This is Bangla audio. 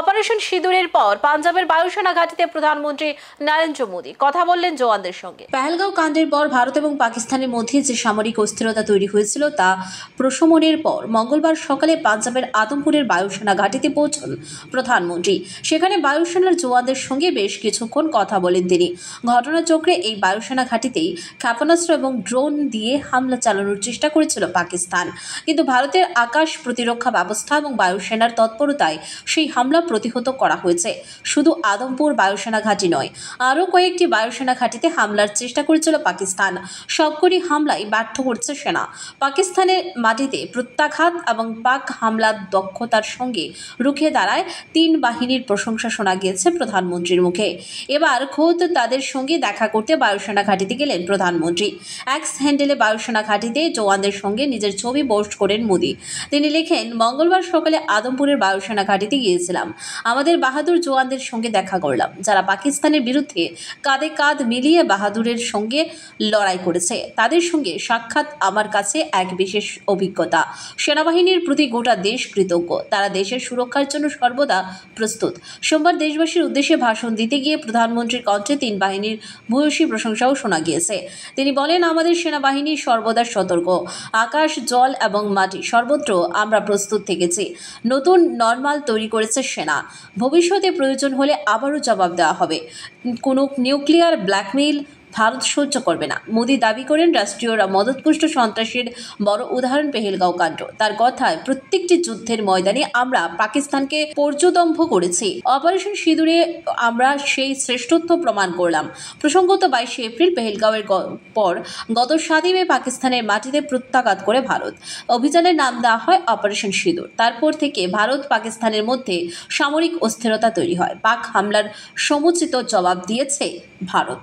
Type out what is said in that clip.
অপারেশন সিঁদুরের পর পাঞ্জাবের বায়ুসেনা ঘাঁটিতে প্রধানমন্ত্রী নরেন্দ্র মোদী কথা বললেন জওয়ানদের সঙ্গে। পহেলগাঁও কাণ্ডের পর ভারত এবং পাকিস্তানের মধ্যে যে সামরিক অস্থিরতা তৈরি হয়েছিল তা প্রশমনের পর মঙ্গলবার সকালে পাঞ্জাবের আদমপুরের বায়ুসেনা ঘাঁটিতে পৌঁছন প্রধানমন্ত্রী। সেখানে বায়ুসেনার জওয়ানদের সঙ্গে বেশ কিছুক্ষণ কথা বলেন তিনি। ঘটনাচক্রে এই বায়ুসেনা ঘাঁটিতেই ক্ষেপণাস্ত্র এবং ড্রোন দিয়ে হামলা চালানোর চেষ্টা করেছিল পাকিস্তান, কিন্তু ভারতের আকাশ প্রতিরক্ষা ব্যবস্থা এবং বায়ুসেনার তৎপরতায় সেই হামলা প্রতিহত করা হয়েছে। শুধু আদমপুর বায়ুসেনা ঘাঁটি নয়, আরও কয়েকটি বায়ুসেনা ঘাঁটিতে হামলার চেষ্টা করেছিল পাকিস্তান। সবকটি হামলায় ব্যর্থ করছে সেনা। পাকিস্তানের মাটিতে প্রত্যাঘাত এবং পাক হামলার দক্ষতার সঙ্গে রুখে দাঁড়ায় তিন বাহিনীর প্রশংসা শোনা গিয়েছে প্রধানমন্ত্রীর মুখে। এবার খোদ তাদের সঙ্গে দেখা করতে বায়ুসেনা ঘাঁটিতে গেলেন প্রধানমন্ত্রী। এক্স হ্যান্ডেলে বায়ুসেনা ঘাঁটিতে জওয়ানদের সঙ্গে নিজের ছবি পোস্ট করেন মোদী। তিনি লেখেন, মঙ্গলবার সকালে আদমপুরের বায়ুসেনা ঘাঁটিতে গিয়েছিলাম। আমাদের বাহাদুর জওয়ানদের সঙ্গে দেখা করলাম, যারা পাকিস্তানের বিরুদ্ধে কাঁধে কাঁধ মিলিয়ে বাহাদুরের সঙ্গে লড়াই করেছে। তাদের সঙ্গে সাক্ষাৎ আমার কাছে এক বিশেষ অভিজ্ঞতা। সেনাবাহিনীর প্রতি গোটা দেশ কৃতজ্ঞ। তারা দেশের সুরক্ষার জন্য সর্বদা প্রস্তুত। সোমবার দেশবাসীর উদ্দেশ্যে ভাষণ দিতে গিয়ে প্রধানমন্ত্রীর কণ্ঠে তিন বাহিনীর ভূয়সী প্রশংসাও শোনা গিয়েছে। তিনি বলেন, আমাদের সেনাবাহিনী সর্বদা সতর্ক। আকাশ, জল এবং মাটি সর্বত্র আমরা প্রস্তুত থেকেছি। নতুন নরমাল তৈরি করেছে সেনা। ভবিষ্যতে প্রয়োজন হলে আবারও জবাব দেওয়া হবে। কোনো নিউক্লিয়ার ব্ল্যাকমেইল ভারত সহ্য করবে না। মোদী দাবি করেন, রাষ্ট্রীয় মদতপুষ্ট সন্ত্রাসের বড় উদাহরণ পেহেলগাঁও কাণ্ড। তার কথায়, প্রত্যেকটি যুদ্ধের ময়দানে আমরা পাকিস্তানকে পর্যদম্ভ করেছি। অপারেশন সিঁদুরে আমরা সেই শ্রেষ্ঠত্ব প্রমাণ করলাম। প্রসঙ্গত 22 এপ্রিল পেহেলগাঁওয়ের পর গত 7 মে পাকিস্তানের মাটিতে প্রত্যাঘাত করে ভারত। অভিযানের নাম দেওয়া হয় অপারেশন সিঁদুর। তারপর থেকে ভারত পাকিস্তানের মধ্যে সামরিক অস্থিরতা তৈরি হয়। পাক হামলার সমুচিত জবাব দিয়েছে ভারত।